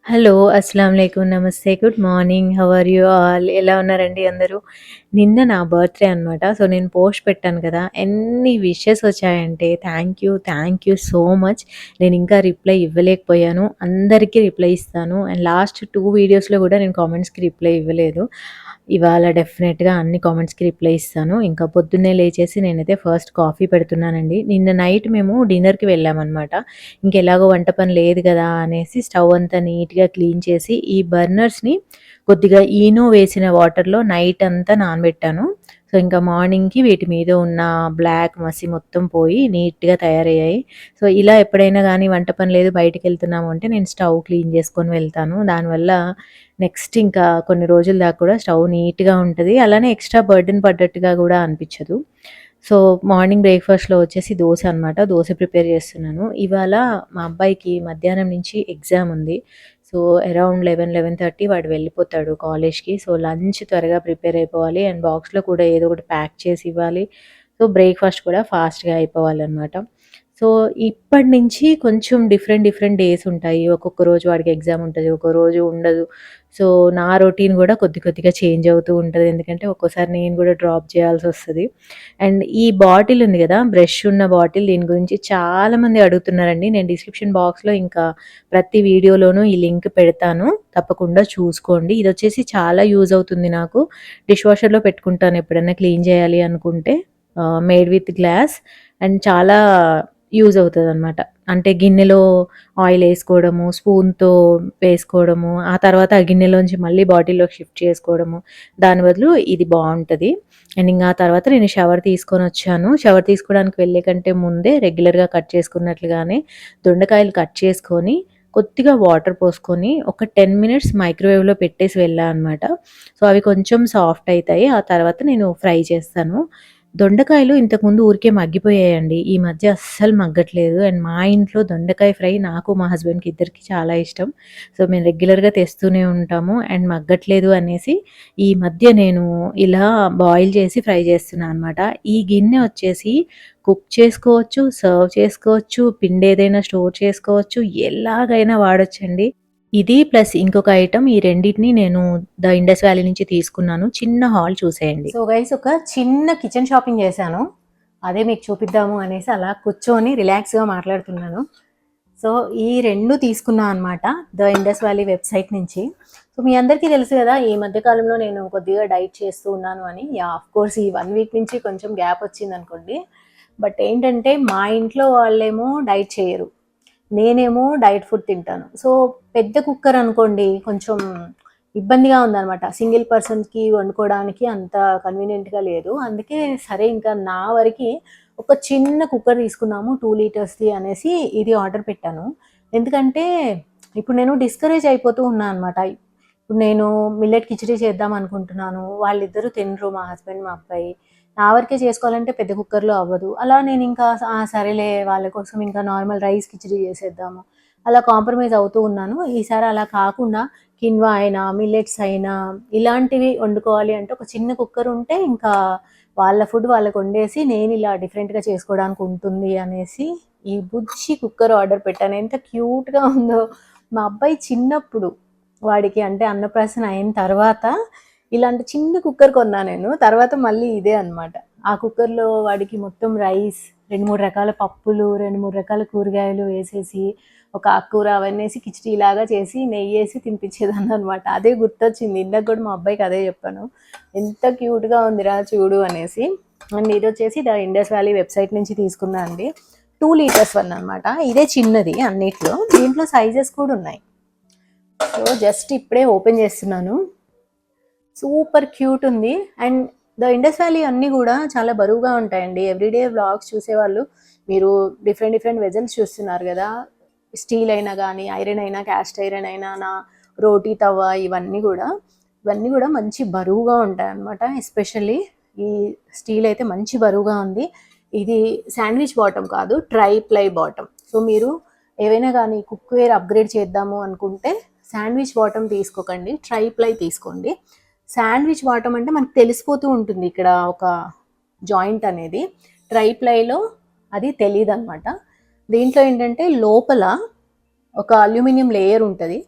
Hello. అస్సలాముఅలైకుం. నమస్తే. Good morning. How are you all? ఎలా ఉన్నారండి అందరూ? నిన్న నా బర్త్‌డే అనమాట. సో, నేను పోస్ట్ పెట్టాను కదా! ఎన్ని విషెస్ వచ్చాయంటే థ్యాంక్ యూ సో మచ్. నేనింకా రిప్లై ఇవ్వలేకపోయాను. అందరికీ రిప్లై ఇస్తాను. అండ్ లాస్ట్ 2 వీడియోస్‌లో కూడా నేను కామెంట్స్‌కి రిప్లై ఇవ్వలేదు. ఇవాళ డెఫినెట్‌గా అన్ని కామెంట్స్‌కి రిప్లై ఇస్తాను. ఇంకా పొద్దున్నే లేచేసి నేనైతే ఫస్ట్ కాఫీ పెడుతున్నానండి. నిన్న నైట్ మేము డిన్నర్‌కి వెళ్ళామనమాట. ఇంకెలాగో వంట పని లేదు గదా అనేసి స్టవ్ అంతా నీట్‌గా క్లీన్ చేసి, ఈ బర్నర్స్‌ని కొద్దిగా ఈనో వేసిన వాటర్‌లో నైట్ అంతా నానబెట్టాను. సో, ఇంకా మార్నింగ్‌కి వీటి మీద ఉన్న బ్లాక్ మసి మొత్తం పోయి నీట్‌గా తయారయ్యాయి. సో, ఇలా ఎప్పుడైనా గానీ వంట పని లేదు బయటికెళ్తున్నాము అంటే నేను స్టవ్ క్లీన్ చేసుకొని వెళ్తాను. దానివల్ల నెక్స్ట్ ఇంకా కొన్ని రోజుల దాకా కూడా స్టవ్ నీట్‌గా ఉంటది. అలానే ఎక్స్‌ట్రా బర్డెన్ పడ్డట్టుగా గూడా అనిపిచ్చదు. సో, మార్నింగ్ బ్రేక్‌ఫాస్ట్‌లో వచ్చేసి దోస అనమాట. దోస ప్రిపేర్ చేస్తున్నాను. ఇవాళ మా అబ్బాయికి మధ్యాహ్నం నుంచి ఎగ్జామ్ ఉంది. సో, అరౌండ్ 11:30 వాడు వెళ్ళిపోతాడు కాలేజ్‌కి. సో, లంచ్ త్వరగా ప్రిపేర్ అయిపోవాలి. అండ్ బాక్స్‌లో కూడా ఏదో ఒకటి ప్యాక్ చేసి ఇవ్వాలి. సో, బ్రేక్‌ఫాస్ట్ కూడా ఫాస్ట్‌గా అయిపోవాలనమాట. సో, ఇప్పటి నుంచి కొంచెం డిఫరెంట్ డేస్ ఉంటాయి. ఒక్కొక్క రోజు వాడికి ఎగ్జామ్ ఉంటది. ఒక్కో రోజు ఉండదు. సో, నా రొటీన్ గూడా కొద్దిగా చేంజ్ అవుతూ ఉంటది. ఎందుకంటే ఒక్కోసారి నేను గూడా డ్రాప్ చేయాల్సొస్తది. అండ్ ఈ బాటిల్ ఉంది గదా! బ్రష్ ఉన్న బాటిల్ దీని గురించి చాలామంది అడుగుతున్నారండి. నేను డిస్క్రిప్షన్ బాక్స్‌లో ఇంకా ప్రతి వీడియోలోనూ ఈ లింక్ పెడతాను. తప్పకుండా చూసుకోండి. ఇదొచ్చేసి చాలా యూజ్ అవుతుంది నాకు. డిష్ వాషర్‌లో పెట్టుకుంటాను ఎప్పుడన్నా క్లీన్ చేయాలి అనుకుంటే. మేడ్ విత్ గ్లాస్ అండ్ చాలా యూజ్ అవుతదనమాట. అంటే గిన్నెలో ఆయిలేసుకోవడము, స్పూన్‌తో వేసుకోవడము, ఆ తర్వాత ఆ గిన్నెలోంచి మళ్ళీ బాటిల్‌లోకి షిఫ్ట్ చేసుకోవడము. దాని బదులు ఇది బావుంటది. అండ్ ఇంగ ఆ తర్వాత నేను షవర్ తీసుకొనొచ్చాను. షవర్ తీసుకోవడానికి వెళ్ళే కంటే ముందే రెగ్యులర్‌గా కట్ చేసుకున్నట్లుగానే దొండకాయలు కట్ చేసుకొని, కొద్దిగా వాటర్ పోసుకొని, ఒక 10 మినిట్స్ మైక్రోవేవ్‌లో పెట్టేసి వెళ్ళా అనమాట. సో, అవి కొంచెం సాఫ్ట్ అయితాయి. ఆ తర్వాత నేను ఫ్రై చేస్తాను. దొండకాయలు ఇంతకుముందు ఊరికే మగ్గిపోయాయండి. ఈ మధ్య అస్సలు మగ్గట్లేదు. అండ్ మా ఇంట్లో దొండకాయ ఫ్రై నాకు, మా హస్బెండ్‌కి ఇద్దరికీ చాలా ఇష్టం. సో, మేము రెగ్యులర్‌గా తెస్తూనే ఉంటాము. అండ్ మగ్గట్లేదు అనేసి ఈ మధ్య నేను ఇలా బాయిల్ చేసి ఫ్రై చేస్తున్నా అనమాట. ఈ గిన్నె వచ్చేసి కుక్ చేసుకోవచ్చు, సర్వ్ చేసుకోవచ్చు, పిండేదైనా స్టోర్ చేసుకోవచ్చు, ఎలాగైనా వాడొచ్చండి. ఇది ప్లస్ ఇంకొక ఐటెమ్ ఈ రెండిటిని నేను ద ఇండస్ వ్యాలీ నుంచి తీసుకున్నాను. చిన్న హాల్ చూసేయండి. సో గైస్ ఒక చిన్న కిచెన్ షాపింగ్ చేశాను. అదే మీకు చూపిద్దాము అనేసి అలా కూర్చొని రిలాక్స్‌గా మాట్లాడుతున్నాను. సో, ఈ 2 తీసుకున్నా అనమాట. ద ఇండస్ వ్యాలీ వెబ్‌సైట్ నుంచి. సో, మీ అందరికీ తెలుసు గదా! ఈ మధ్య కాలంలో నేను కొద్దిగా డైట్ చేస్తూ ఉన్నాను అని. యాహ్! ఆఫ్‌కోర్స్ ఈ 1 వీక్ నుంచి కొంచెం గ్యాప్ వచ్చిందనుకోండి. బట్ ఏంటంటే మా ఇంట్లో వాళ్ళేమో డైట్ చేయరు. నేనేమో డైట్ ఫుడ్ తింటాను. సో, పెద్ద కుక్కర్ అనుకోండి కొంచెం ఇబ్బందిగా ఉందనమాట. సింగిల్ పర్సన్‌కి వండుకోవడానికి అంత కన్వీనియంట్‌గా లేదు. అందుకే సరే ఇంకా నా వరకి ఒక చిన్న కుక్కర్ తీసుకున్నాము 2 లీటర్స్‌ది అనేసి ఇది ఆర్డర్ పెట్టాను. ఎందుకంటే ఇప్పుడు నేను డిస్కరేజ్ అయిపోతూ ఉన్నా అనమాట. ఇప్పుడు నేను మిల్లెట్ కిచిడీ చేద్దాం అనుకుంటున్నాను. వాళ్ళిద్దరూ తినరు మా హస్బెండ్, మా అబ్బాయి. నా వరకే చేసుకోవాలంటే పెద్ద కుక్కర్‌లో అవ్వదు. అలా నేనింకా సరేలే వాళ్ళ కోసం ఇంకా నార్మల్ రైస్ కిచిడీ చేసేద్దాము. అలా కాంప్రమైజ్ అవుతూ ఉన్నాను. ఈసారి అలా కాకుండా కిన్వా అయినా, మిల్లెట్స్ అయినా ఇలాంటివి వండుకోవాలి అంటే ఒక చిన్న కుక్కర్ ఉంటే ఇంకా వాళ్ళ ఫుడ్ వాళ్ళకి వండేసి నేను ఇలా డిఫరెంట్‌గా చేసుకోవడానికి ఉంటుంది అనేసి ఈ బుజ్జి కుక్కర్ ఆర్డర్ పెట్టాను. ఎంత క్యూట్‌గా ఉందో. మా అబ్బాయి చిన్నప్పుడు వాడికి అంటే అన్నప్రాసన అయిన తర్వాత ఇలాంటి చిన్న కుక్కర్ కొన్నా నేను. తర్వాత మళ్ళీ ఇదే అనమాట. ఆ కుక్కర్‌లో వాడికి మొత్తం రైస్, 2, 3 రకాల పప్పులు, 2, 3 రకాల కూరగాయలు వేసేసి, ఒక ఆకుకూర అవన్నేసి కిచిడీలాగా చేసి, నెయ్యేసి తినిపించేదాన్ననమాట. అదే గుర్తొచ్చింది. ఇందాక కూడా మా అబ్బాయికి అదే చెప్పాను. ఎంత క్యూట్‌గా ఉందిరా చూడు అనేసి. అండ్ ఇదొచ్చేసి ద ఇండస్ వ్యాలీ వెబ్‌సైట్ నుంచి తీసుకున్నా అండి. 2 లీటర్స్ వన్ అనమాట. ఇదే చిన్నది అన్నిట్లో. దీంట్లో సైజెస్ కూడా ఉన్నాయి. సో, జస్ట్ ఇప్పుడే ఓపెన్ చేస్తున్నాను. సూపర్ క్యూట్ ఉంది. అండ్ ద ఇండస్ వ్యాలీ అన్నీ కూడా చాలా బరువుగా ఉంటాయండి. ఎవ్రీడే వ్లాగ్స్ చూసేవాళ్ళు మీరు డిఫరెంట్ వెజల్స్ చూస్తున్నారు కదా! స్టీల్ అయినా కానీ, ఐరన్ అయినా, క్యాస్ట్ ఐరన్ అయినా, రోటీ తవ్వ ఇవన్నీ కూడా మంచి బరువుగా ఉంటాయన్నమాట. ఎస్పెషల్లీ ఈ స్టీల్ అయితే మంచి బరువుగా ఉంది. ఇది శాండ్విచ్ బాటమ్ కాదు, ట్రై ప్లై బాటమ్. సో, మీరు ఏవైనా కానీ కుక్‌వేర్ అప్‌గ్రేడ్ చేద్దాము అనుకుంటే శాండ్విచ్ బాటమ్ తీసుకోకండి. ట్రై ప్లై తీసుకోండి. శాండ్విచ్ బాటమ్ అంటే మనకు తెలిసిపోతూ ఉంటుంది ఇక్కడ ఒక జాయింట్ అనేది. ట్రై ప్లైలో అది తెలీదనమాట. దీంట్లో ఏంటంటే లోపల ఒక అల్యూమినియం లేయర్ ఉంటది.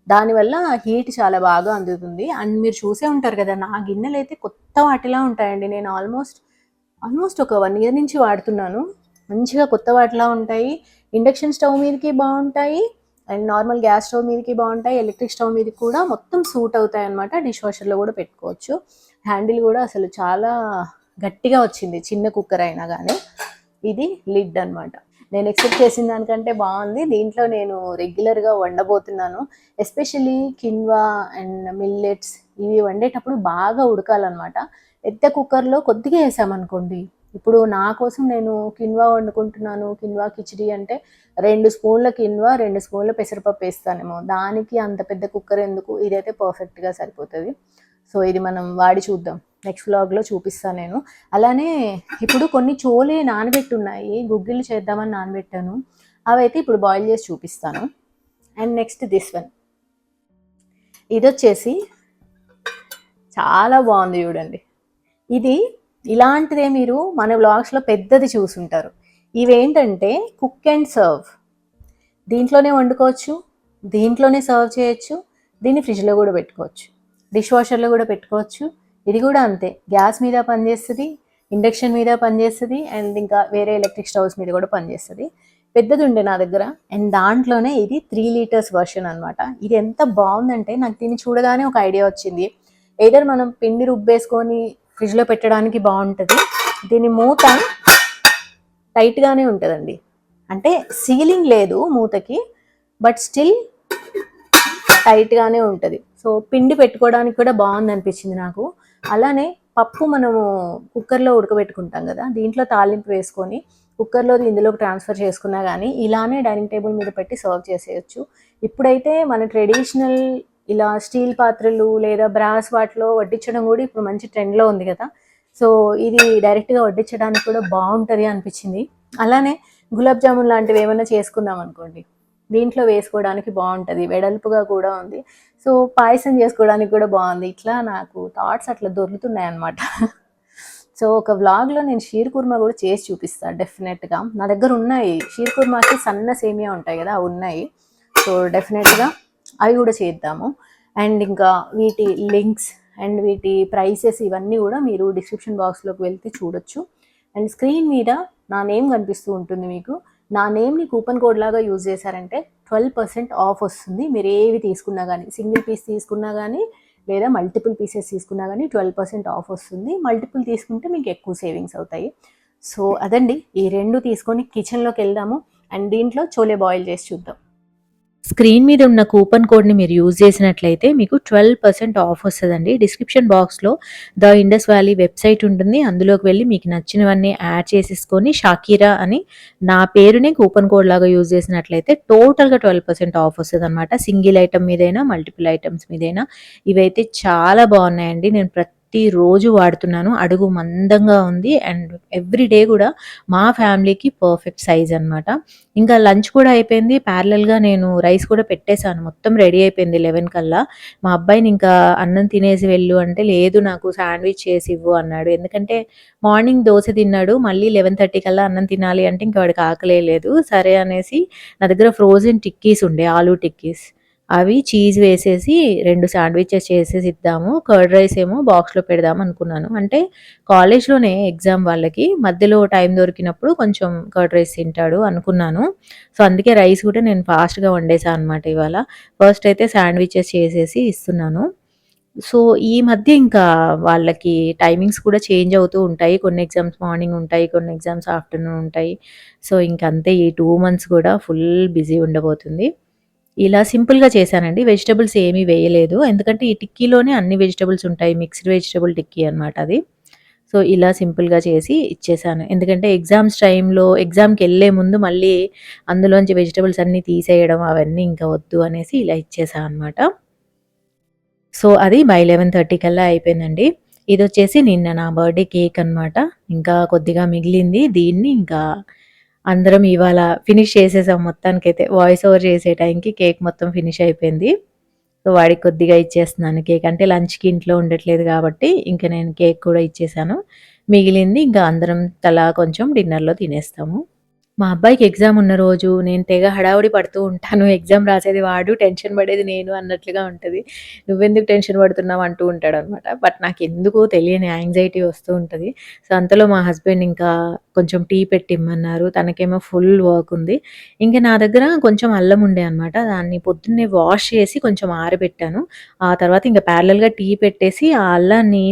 దానివల్ల హీట్ చాలా బాగా అందుతుంది. అండ్ మీరు చూసే ఉంటారు కదా, నా గిన్నెలైతే కొత్త వాటిలా ఉంటాయండి. నేను ఆల్మోస్ట్ ఒక 1 ఇయర్ నుంచి వాడుతున్నాను. మంచిగా కొత్త వాటిలా ఉంటాయి. ఇండక్షన్ స్టవ్ మీదకి బాగుంటాయి, అండ్ నార్మల్ గ్యాస్ స్టవ్ మీదకి బాగుంటాయి, ఎలక్ట్రిక్ స్టవ్ మీదకి కూడా మొత్తం సూట్ అవుతాయి అనమాట. డిష్ వాషర్లో కూడా పెట్టుకోవచ్చు. హ్యాండిల్ కూడా అసలు చాలా గట్టిగా వచ్చింది, చిన్న కుక్కర్ అయినా కానీ. ఇది లిడ్ అనమాట. నేను ఎక్స్పెక్ట్ చేసిన దానికంటే బాగుంది. దీంట్లో నేను రెగ్యులర్గా వండబోతున్నాను. ఎస్పెషల్లీ కిన్వా అండ్ మిల్లెట్స్ ఇవి వండేటప్పుడు బాగా ఉడకాలన్నమాట. పెద్ద కుక్కర్లో కొద్దిగా వేసామనుకోండి, ఇప్పుడు నా కోసం నేను కిన్వా వండుకుంటున్నాను, కిన్వా కిచిడి అంటే 2 స్పూన్ల కిన్వా 2 స్పూన్ల పెసరపప్పు వేస్తానేమో. దానికి అంత పెద్ద కుక్కర్ ఎందుకు, ఇదైతే పర్ఫెక్ట్గా సరిపోతుంది. సో ఇది మనం వాడి చూద్దాం, నెక్స్ట్ వ్లాగ్లో చూపిస్తాను నేను. అలానే ఇప్పుడు కొన్ని చోలే నానబెట్టున్నాయి, గుగ్గిళ్ళు చేద్దామని నానబెట్టాను. అవైతే ఇప్పుడు బాయిల్ చేసి చూపిస్తాను. అండ్ నెక్స్ట్ దిస్ వన్, ఇది వచ్చేసి చాలా బాగుంది చూడండి. ఇది ఇలాంటిదే మీరు మన వ్లాగ్స్లో పెద్దది చూసుంటారు. ఇవేంటంటే కుక్ అండ్ సర్వ్. దీంట్లోనే వండుకోవచ్చు, దీంట్లోనే సర్వ్ చేయొచ్చు, దీన్ని ఫ్రిడ్జ్లో కూడా పెట్టుకోవచ్చు, డిష్ వాషర్లో కూడా పెట్టుకోవచ్చు. ఇది కూడా అంతే, గ్యాస్ మీద పనిచేస్తుంది, ఇండక్షన్ మీద పనిచేస్తుంది, అండ్ ఇంకా వేరే ఎలక్ట్రిక్ స్టవ్స్ మీద కూడా పనిచేస్తుంది. పెద్దది ఉండే నా దగ్గర, అండ్ దాంట్లోనే ఇది 3 లీటర్స్ వర్షన్ అనమాట. ఇది ఎంత బాగుందంటే నాకు దీన్ని చూడగానే ఒక ఐడియా వచ్చింది. ఏదర్ మనం పిండి రుబ్బేసుకొని ఫ్రిడ్జ్లో పెట్టడానికి బాగుంటుంది. దీని మూత టైట్గానే ఉంటుందండి, అంటే సీలింగ్ లేదు మూతకి, బట్ స్టిల్ టైట్గానే ఉంటుంది. సో పిండి పెట్టుకోవడానికి కూడా బాగుంది అనిపించింది నాకు. అలానే పప్పు మనము కుక్కర్లో ఉడకబెట్టుకుంటాం కదా, దీంట్లో తాలింపు వేసుకొని కుక్కర్లో ఇందులోకి ట్రాన్స్ఫర్ చేసుకున్నా కానీ ఇలానే డైనింగ్ టేబుల్ మీద పెట్టి సర్వ్ చేసేయచ్చు. ఇప్పుడైతే మన ట్రెడిషనల్ ఇలా స్టీల్ పాత్రలు లేదా బ్రాస్ వాటిలో వడ్డించడం కూడా ఇప్పుడు మంచి ట్రెండ్లో ఉంది కదా. సో ఇది డైరెక్ట్గా వడ్డించడానికి కూడా బాగుంటుంది అనిపించింది. అలానే గులాబ్ జామున్ లాంటివి ఏమైనా చేసుకున్నాం అనుకోండి, దీంట్లో వేసుకోవడానికి బాగుంటుంది, వెడల్పుగా కూడా ఉంది. సో పాయసం చేసుకోవడానికి కూడా బాగుంది. ఇట్లా నాకు థాట్స్ అట్లా దొరుకుతున్నాయి అన్నమాట. సో ఒక వ్లాగ్లో నేను షీర్ కుర్మా కూడా చేసి చూపిస్తాను డెఫినెట్గా. నా దగ్గర ఉన్నాయి షీర్ కుర్మాకి సన్న సేమియా ఉంటాయి కదా, అవి ఉన్నాయి. సో డెఫినెట్గా అవి కూడా చేద్దాము. అండ్ ఇంకా వీటి లింక్స్ అండ్ వీటి ప్రైసెస్ ఇవన్నీ కూడా మీరు డిస్క్రిప్షన్ బాక్స్లోకి వెళ్తే చూడొచ్చు. అండ్ స్క్రీన్ మీద నా నేమ్ కనిపిస్తూ ఉంటుంది మీకు. నా నేమ్ని కూపన్ కోడ్ లాగా యూజ్ చేశారంటే 12% ఆఫ్ వస్తుంది. మీరు ఏవి తీసుకున్నా కానీ, సింగిల్ పీస్ తీసుకున్నా కానీ లేదా మల్టిపుల్ పీసెస్ తీసుకున్నా కానీ 12% ఆఫ్ వస్తుంది. మల్టిపుల్ తీసుకుంటే మీకు ఎక్కువ సేవింగ్స్ అవుతాయి. సో అదండి, ఈ 2 తీసుకొని కిచెన్లోకి వెళ్దాము అండ్ దీంట్లో చోలే బాయిల్ చేసి చూద్దాం. స్క్రీన్ మీద ఉన్న కూపన్ కోడ్ని మీరు యూజ్ చేసినట్లయితే మీకు 12% ఆఫ్ వస్తుందండి. డిస్క్రిప్షన్ బాక్స్లో ద ఇండస్ వ్యాలీ వెబ్సైట్ ఉంటుంది, అందులోకి వెళ్ళి మీకు నచ్చినవన్నీ యాడ్ చేసేసుకొని షాకీరా అని నా పేరుని కూపన్ కోడ్ లాగా యూజ్ చేసినట్లయితే టోటల్గా 12% ఆఫ్ వస్తుంది అనమాట. సింగిల్ ఐటమ్ మీదైనా మల్టిపుల్ ఐటమ్స్ మీదైనా. ఇవైతే చాలా బాగున్నాయండి, నేను ప్రతిరోజు వాడుతున్నాను. అడుగు మందంగా ఉంది అండ్ ఎవ్రీ డే కూడా మా ఫ్యామిలీకి పర్ఫెక్ట్ సైజ్ అనమాట. ఇంకా లంచ్ కూడా అయిపోయింది, ప్యారలల్గా నేను రైస్ కూడా పెట్టేశాను, మొత్తం రెడీ అయిపోయింది 11 కల్లా. మా అబ్బాయిని ఇంకా అన్నం తినేసి వెళ్ళు అంటే లేదు నాకు శాండ్విచ్ చేసి ఇవ్వు అన్నాడు. ఎందుకంటే మార్నింగ్ దోశ తిన్నాడు, మళ్ళీ 11:30 కల్లా అన్నం తినాలి అంటే ఇంకా వాడికి ఆకలే లేదు. సరే అనేసి నా దగ్గర ఫ్రోజన్ టిక్కీస్ ఉండే, ఆలూ టిక్కీస్, అవి చీజ్ వేసేసి 2 శాండ్విచెస్ చేసేసి ఇద్దాము, కర్డ్ రైస్ ఏమో బాక్స్లో పెడదాం అనుకున్నాను. అంటే కాలేజ్లోనే ఎగ్జామ్ వాళ్ళకి మధ్యలో టైం దొరికినప్పుడు కొంచెం కర్డ్ రైస్ తింటాడు అనుకున్నాను. సో అందుకే రైస్ కూడా నేను ఫాస్ట్గా వండేసాను అనమాట ఇవాళ. ఫస్ట్ అయితే శాండ్విచెస్ చేసేసి ఇస్తున్నాను. సో ఈ మధ్య ఇంకా వాళ్ళకి టైమింగ్స్ కూడా చేంజ్ అవుతూ ఉంటాయి. కొన్ని ఎగ్జామ్స్ మార్నింగ్ ఉంటాయి, కొన్ని ఎగ్జామ్స్ ఆఫ్టర్నూన్ ఉంటాయి. సో ఇంకంతే, ఈ 2 మంత్స్ కూడా ఫుల్ బిజీ ఉండబోతుంది. ఇలా సింపుల్గా చేశానండి, వెజిటబుల్స్ ఏమీ వేయలేదు, ఎందుకంటే ఈ టిక్కీలోనే అన్ని వెజిటబుల్స్ ఉంటాయి, మిక్స్డ్ వెజిటబుల్ టిక్కీ అనమాట అది. సో ఇలా సింపుల్గా చేసి ఇచ్చేసాను, ఎందుకంటే ఎగ్జామ్స్ టైంలో ఎగ్జామ్కి వెళ్ళే ముందు మళ్ళీ అందులోంచి వెజిటబుల్స్ అన్నీ తీసేయడం అవన్నీ ఇంకా వద్దు అనేసి ఇలా ఇచ్చేసాను అనమాట. సో అది బై 11:30 కల్లా అయిపోయిందండి. ఇది వచ్చేసి నిన్న నా బర్త్డే కేక్ అనమాట, ఇంకా కొద్దిగా మిగిలింది, దీన్ని ఇంకా అందరం ఇవాళ ఫినిష్ చేసేసాం మొత్తానికైతే. వాయిస్ ఓవర్ చేసే టైంకి కేక్ మొత్తం ఫినిష్ అయిపోయింది. సో వాడికి కొద్దిగా ఇచ్చేస్తున్నాను కేక్, అంటే లంచ్కి ఇంట్లో ఉండట్లేదు కాబట్టి ఇంకా నేను కేక్ కూడా ఇచ్చేసాను. మిగిలింది ఇంకా అందరం తలా కొంచెం డిన్నర్లో తినేస్తాము. మా అబ్బాయికి ఎగ్జామ్ ఉన్న రోజు నేను తెగ హడావుడి పడుతూ ఉంటాను. ఎగ్జామ్ రాసేది వాడు, టెన్షన్ పడేది నేను అన్నట్లుగా ఉంటది. "నువ్వెందుకు టెన్షన్ పడుతున్నావు?" అంటూ ఉంటాడనమాట. బట్ నాకెందుకో తెలియని యాంగ్జైటీ వస్తూ ఉంటది. సో, అంతలో మా హస్బెండ్ ఇంకా కొంచెం టీ పెట్టిమ్మన్నారు. తనకేమో ఫుల్ వర్క్ ఉంది. ఇంక నా దగ్గర కొంచెం అల్లం ఉండే అనమాట. దాన్ని పొద్దున్నే వాష్ చేసి కొంచెం ఆరబెట్టాను. ఆ తర్వాత ఇంక ప్యారలల్‌గా టీ పెట్టేసి ఆ అల్లాన్ని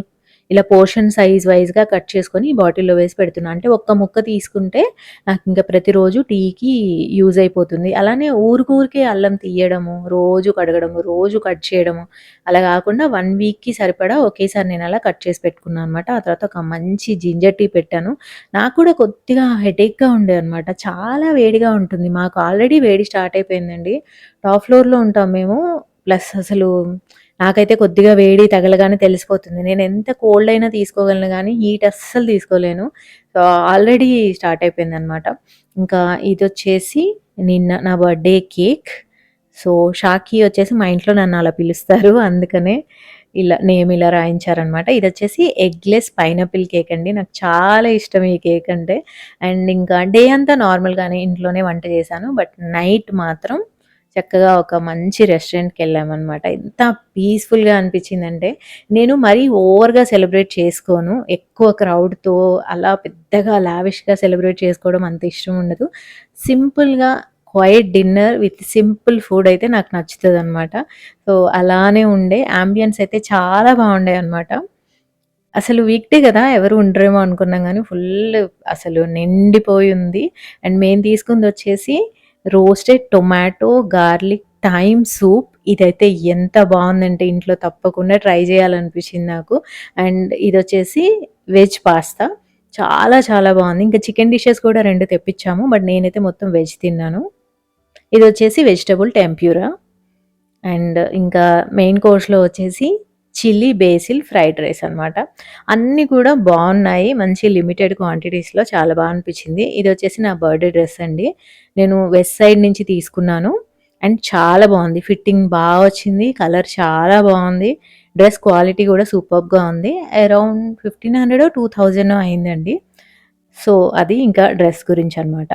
ఇలా పోర్షన్ సైజ్ వైస్‌గా కట్ చేసుకొని బాటిల్‌లో వేసి పెడుతున్నా. అంటే ఒక్క ముక్క తీసుకుంటే నాకింక ప్రతిరోజు టీకి యూజ్ అయిపోతుంది. అలానే ఊరికే అల్లం తీయడము, రోజు కడగడము, రోజు కట్ చేయడము అలా గాకుండా 1 వీక్‌కి సరిపడా ఒకేసారి నేనలా కట్ చేసి పెట్టుకున్నా అనమాట. ఆ తర్వాత ఒక మంచి జింజర్ టీ పెట్టాను. నాకు కూడా కొద్దిగా హెడేక్‌గా ఉండే అనమాట. చాలా వేడిగా ఉంటుంది. మాకు ఆల్రెడీ వేడి స్టార్ట్ అయిపోయిందండి. టాప్ ఫ్లోర్‌లో ఉంటాం మేము. ప్లస్ అసలు నాకైతే కొద్దిగా వేడి తగలగానే తెలిసిపోతుంది. నేనెంత కోల్డ్ అయినా తీసుకోగలను గానీ, హీట్ అస్సలు తీసుకోలేను. సో, ఆల్రెడీ స్టార్ట్ అయిపోయిందనమాట. ఇంకా ఇదొచ్చేసి నిన్న నా బర్త్‌డే కేక్. సో, షాకీ వచ్చేసి మా ఇంట్లో నన్ను అలా పిలుస్తారు. అందుకనే నేమ్ ఇలా రాయించారనమాట. ఇదొచ్చేసి ఎగ్‌లెస్ పైనాపిల్ కేక్ అండి. నాకు చాలా ఇష్టం ఈ కేక్ అంటే. అండ్ ఇంకా డే అంతా నార్మల్‌గానే ఇంట్లోనే వంట చేశాను. బట్ నైట్ మాత్రం చక్కగా ఒక మంచి రెస్టారెంట్‌కెళ్ళామనమాట. ఎంత పీస్‌ఫుల్‌గా అనిపించిందంటే, నేను మరీ ఓవర్‌గా సెలబ్రేట్ చేసుకోను. ఎక్కువ క్రౌడ్‌తో అలా పెద్దగా లావిష్‌గా సెలబ్రేట్ చేసుకోవడం అంత ఇష్టం ఉండదు. సింపుల్‌గా quiet dinner with simple food అయితే నాకు నచ్చుతదనమాట. సో, అలానే ఉండే యాంబియన్స్ అయితే చాలా బాగుండాయనమాట. అసలు వీక్‌డే గదా! ఎవరు ఉండరేమో అనుకున్నాం గానీ, ఫుల్ అసలు నిండిపోయి ఉంది. అండ్ మేము తీసుకుందొచ్చేసి roasted tomato, garlic, thyme soup. ఇదైతే ఎంత బావుందంటే ఇంట్లో తప్పకుండా ట్రై చేయాలనిపించింది నాకు. అండ్ ఇదొచ్చేసి వెజ్ పాస్తా. చాలా చాలా బావుంది. ఇంకా చికెన్ డిషెస్ కూడా 2 తెప్పిచ్చాము. బట్ నేనైతే మొత్తం వెజ్ తిన్నాను. ఇదొచ్చేసి వెజిటబుల్ టెంప్యూరా. అండ్ ఇంకా మెయిన్ కోర్స్‌లో వచ్చేసి చిల్లీ బేసిల్ ఫ్రైడ్ రైస్ అనమాట. అన్నీ కూడా బావున్నాయి. మంచి లిమిటెడ్ క్వాంటిటీస్‌లో చాలా బా అనిపించింది. ఇదొచ్చేసి నా బర్త్‌డే డ్రెస్ అండి. నేను వెస్ట్ సైడ్ నుంచి తీసుకున్నాను. అండ్ చాలా బావుంది. ఫిట్టింగ్ బా వచ్చింది. కలర్ చాలా బావుంది. డ్రెస్ క్వాలిటీ కూడా సూపర్బ్‌గా ఉంది. అరౌండ్ 1500 2000 అయిందండి. సో, అది ఇంకా డ్రెస్ గురించనమాట.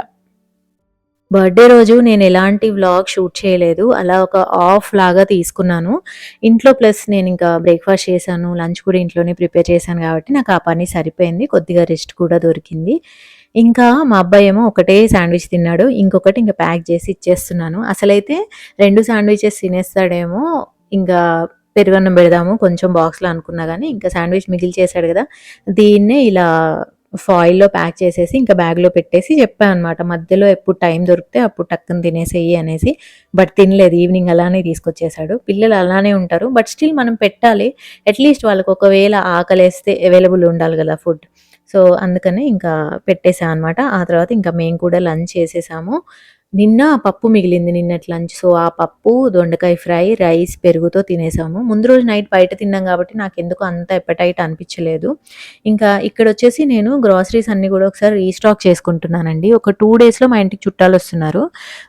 బర్త్‌డే రోజు నేనెలాంటి వ్లాగ్ షూట్ చేయలేదు. అలా ఒక ఆఫ్ లాగా తీసుకున్నాను. ఇంట్లో ప్లస్ నేనింకా బ్రేక్‌ఫాస్ట్ చేశాను. లంచ్ కూడా ఇంట్లోనే ప్రిపేర్ చేశాను గాబట్టి నాకు ఆ పని సరిపోయింది. కొద్దిగా రెస్ట్ కూడా దొరికింది. ఇంకా మా అబ్బాయేమో ఒకటే శాండ్‌విచ్ తిన్నాడు. ఇంకొకటి ఇంక ప్యాక్ చేసి ఇచ్చేస్తున్నాను. అసలైతే 2 శాండ్‌విచెస్ తినేస్తాడేమో, ఇంకా పెరుగన్నం పెడదాము కొంచెం బాక్స్‌లో అనుకున్నా గానీ, ఇంకా శాండ్‌విచ్ మిగిల్చేసాడు గదా! దీన్నే ఇలా ఫాయిల్‌లో ప్యాక్ చేసేసి ఇంకా బ్యాగ్‌లో పెట్టేసి చెప్పా అనమాట. మధ్యలో ఎప్పుడు టైం దొరికితే అప్పుడు టక్కున తినేసేయి అనేసి. బట్ తినలేదు. ఈవినింగ్ అలానే తీసుకొచ్చేసాడు. పిల్లలు అలానే ఉంటారు. బట్ స్టిల్ మనం పెట్టాలి. అట్‌లీస్ట్ వాళ్ళకి ఒకవేళ ఆకలేస్తే అవైలబుల్ ఉండాలి గదా ఫుడ్. సో, అందుకని ఇంకా పెట్టేసా అనమాట. ఆ తర్వాత ఇంకా మేము కూడా లంచ్ చేసేసాము. నిన్న పప్పు మిగిలింది నిన్నటి లంచ్. సో, ఆ పప్పు, దొండకాయ ఫ్రై, రైస్, పెరుగుతో తినేసాము. ముందు రోజు నైట్ బయట తిన్నాం గాబట్టి నాకెందుకో అంత ఎపటైట్ అనిపిచ్చలేదు. ఇంకా ఇక్కడొచ్చేసి నేను గ్రోసరీస్ అన్నీ గూడా ఒకసారి రీస్టాక్ చేసుకుంటున్నానండి. ఒక 2 డేస్‌లో మా ఇంటికి చుట్టాలొస్తున్నారు.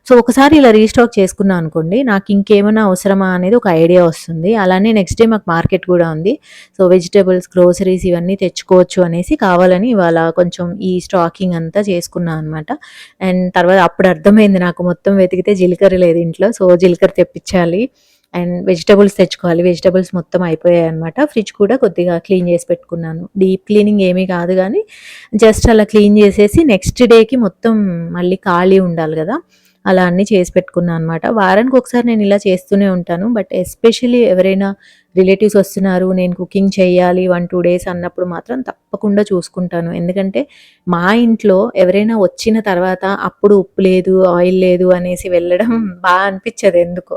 సో, ఒకసారి ఇలా రీస్టాక్ చేసుకున్నా అనుకోండి, నాకింకేమన్నా అవసరమా అనేది ఒక ఐడియా వస్తుంది. అలానే నెక్స్ట్ డే మాకు మార్కెట్ గూడా ఉంది. సో, వెజిటబుల్స్, గ్రోసరీస్ ఇవన్నీ తెచ్చుకోవచ్చు అనేసి కావాలని ఇవాళ కొంచెం ఈ స్టాకింగ్ అంతా చేసుకున్నా అనమాట. అండ్ తర్వాత అప్పుడు అర్థమైంది నాకు మొత్తం వెతికితే జీలకర్ర లేదు ఇంట్లో. సో, జీలకర్ర తెప్పిచ్చాలి. అండ్ వెజిటబుల్స్ తెచ్చుకోవాలి. వెజిటబుల్స్ మొత్తం అయిపోయాయన్నమాట. ఫ్రిడ్జ్ కూడా కొద్దిగా క్లీన్ చేసి పెట్టుకున్నాను. డీప్ క్లీనింగ్ ఏమీ కాదు గానీ, జస్ట్ అలా క్లీన్ చేసేసి నెక్స్ట్ డేకి మొత్తం మళ్ళీ ఖాళీ ఉండాలి గదా! అలా అన్నీ చేసి పెట్టుకున్నా అనమాట. వారానికొకసారి నేను ఇలా చేస్తూనే ఉంటాను. బట్ ఎస్పెషల్లీ ఎవరైనా రిలేటివ్స్ వస్తున్నారు, నేను కుకింగ్ చేయాలి 1, 2 డేస్ అన్నప్పుడు మాత్రం తప్పకుండా చూసుకుంటాను. ఎందుకంటే మా ఇంట్లో ఎవరైనా వచ్చిన తర్వాత అప్పుడు ఉప్పు లేదు, ఆయిల్ లేదు అనేసి వెళ్ళడం అనిపిచ్చదు ఎందుకో.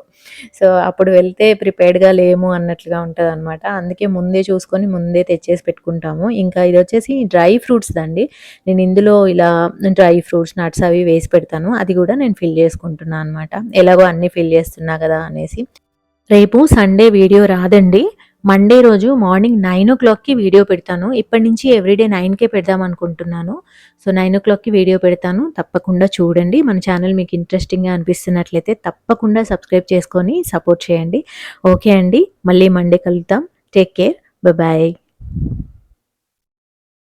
సో, అప్పుడు వెళ్తే ప్రిపేర్డ్‌గా లేము అన్నట్లుగా ఉంటదనమాట. అందుకే ముందే చూసుకొని ముందే తెచ్చేసి పెట్టుకుంటాము. ఇంకా ఇదొచ్చేసి డ్రై ఫ్రూట్స్‌దండి. నేను ఇందులో ఇలా డ్రై ఫ్రూట్స్, నట్స్ అవి వేసి పెడతాను. అది గూడా నేను ఫిల్ చేసుకుంటున్నా అనమాట. ఎలాగో అన్నీ ఫిల్ చేస్తున్నా గదా అనేసి. రేపు సండే వీడియో రాదండి. మండే రోజు మార్నింగ్ 9:00కి వీడియో పెడతాను. ఇప్పటి నుంచి ఎవ్రీడే 9కే పెడదామనుకుంటున్నాను. సో, 9:00కి వీడియో పెడతాను. తప్పకుండా చూడండి. మన ఛానల్ మీకు ఇంట్రెస్టింగ్‌గా అనిపిస్తున్నట్లయితే తప్పకుండా సబ్స్క్రైబ్ చేసుకొని సపోర్ట్ చేయండి. ఓకే అండి. మళ్ళీ మండే కలుద్దాం. Take care. బాయ్.